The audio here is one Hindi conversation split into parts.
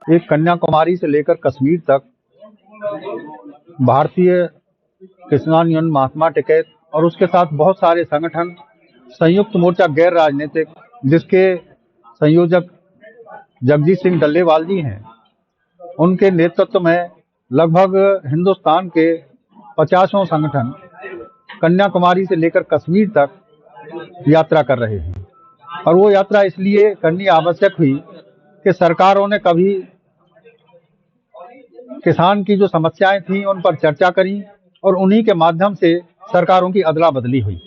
एक कन्याकुमारी से लेकर कश्मीर तक भारतीय किसान यूनियन महात्मा टिकैत और उसके साथ बहुत सारे संगठन, संयुक्त मोर्चा गैर राजनीतिक, जिसके संयोजक जगजीत सिंह डल्लेवाल जी हैं, उनके नेतृत्व में लगभग हिंदुस्तान के 50 संगठन कन्याकुमारी से लेकर कश्मीर तक यात्रा कर रहे हैं। और वो यात्रा इसलिए करनी आवश्यक हुई कि सरकारों ने कभी किसान की जो समस्याएं थी उन पर चर्चा करी और उन्हीं के माध्यम से सरकारों की अदला बदली हुई,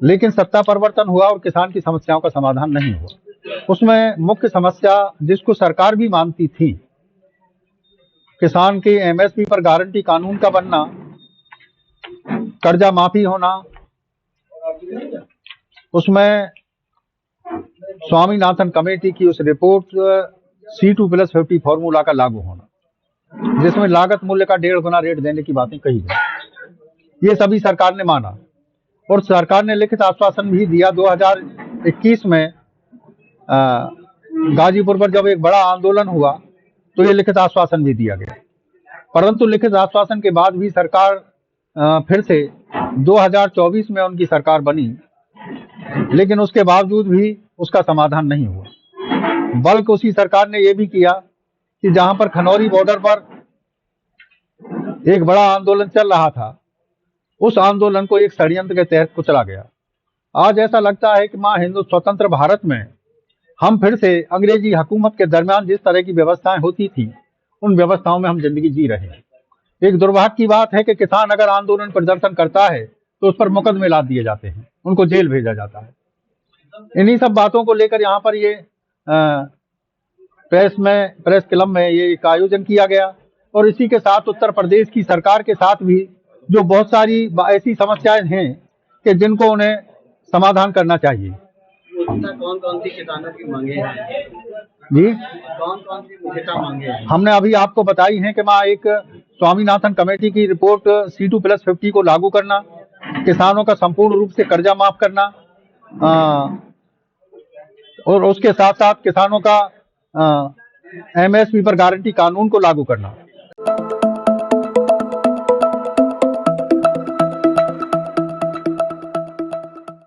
लेकिन सत्ता परिवर्तन हुआ और किसान की समस्याओं का समाधान नहीं हुआ। उसमें मुख्य समस्या, जिसको सरकार भी मानती थी, किसान के एमएसपी पर गारंटी कानून का बनना, कर्जा माफी होना, उसमें स्वामीनाथन कमेटी की उस रिपोर्ट C2+50 फॉर्मूला का लागू होना, जिसमें लागत मूल्य का 1.5 गुना रेट देने की बातें कही गई। ये सभी सरकार ने माना और सरकार ने लिखित आश्वासन भी दिया। 2021 में गाजीपुर पर जब एक बड़ा आंदोलन हुआ तो ये लिखित आश्वासन भी दिया गया, परंतु लिखित आश्वासन के बाद भी सरकार फिर से 2024 में उनकी सरकार बनी, लेकिन उसके बावजूद भी उसका समाधान नहीं हुआ। बल्कि उसी सरकार ने यह भी किया कि जहां पर खनौरी बॉर्डर पर एक बड़ा आंदोलन चल रहा था, उस आंदोलन को एक षड्यंत्र के तहत कुचला गया। आज ऐसा लगता है कि मां हिंदू स्वतंत्र भारत में हम फिर से अंग्रेजी हुकूमत के दरमियान जिस तरह की व्यवस्थाएं होती थी, उन व्यवस्थाओं में हम जिंदगी जी रहे हैं। एक दुर्भाग्य की बात है कि किसान अगर आंदोलन प्रदर्शन करता है तो उस पर मुकदमे लाद दिए जाते हैं, उनको जेल भेजा जाता है। इन्हीं सब बातों को लेकर यहाँ पर ये प्रेस क्लब में ये एक आयोजन किया गया और इसी के साथ उत्तर प्रदेश की सरकार के साथ भी जो बहुत सारी ऐसी समस्याएं हैं कि जिनको उन्हें समाधान करना चाहिए। कौन कौन सी किसानों की मांगे हैं जी? कौन कौन सी मुख्यतः मांगे हैं? हमने अभी आपको बताई हैं कि एक स्वामीनाथन कमेटी की रिपोर्ट C2+50 को लागू करना, किसानों का संपूर्ण रूप से कर्जा माफ करना, और उसके साथ साथ किसानों का एमएसपी पर गारंटी कानून को लागू करना।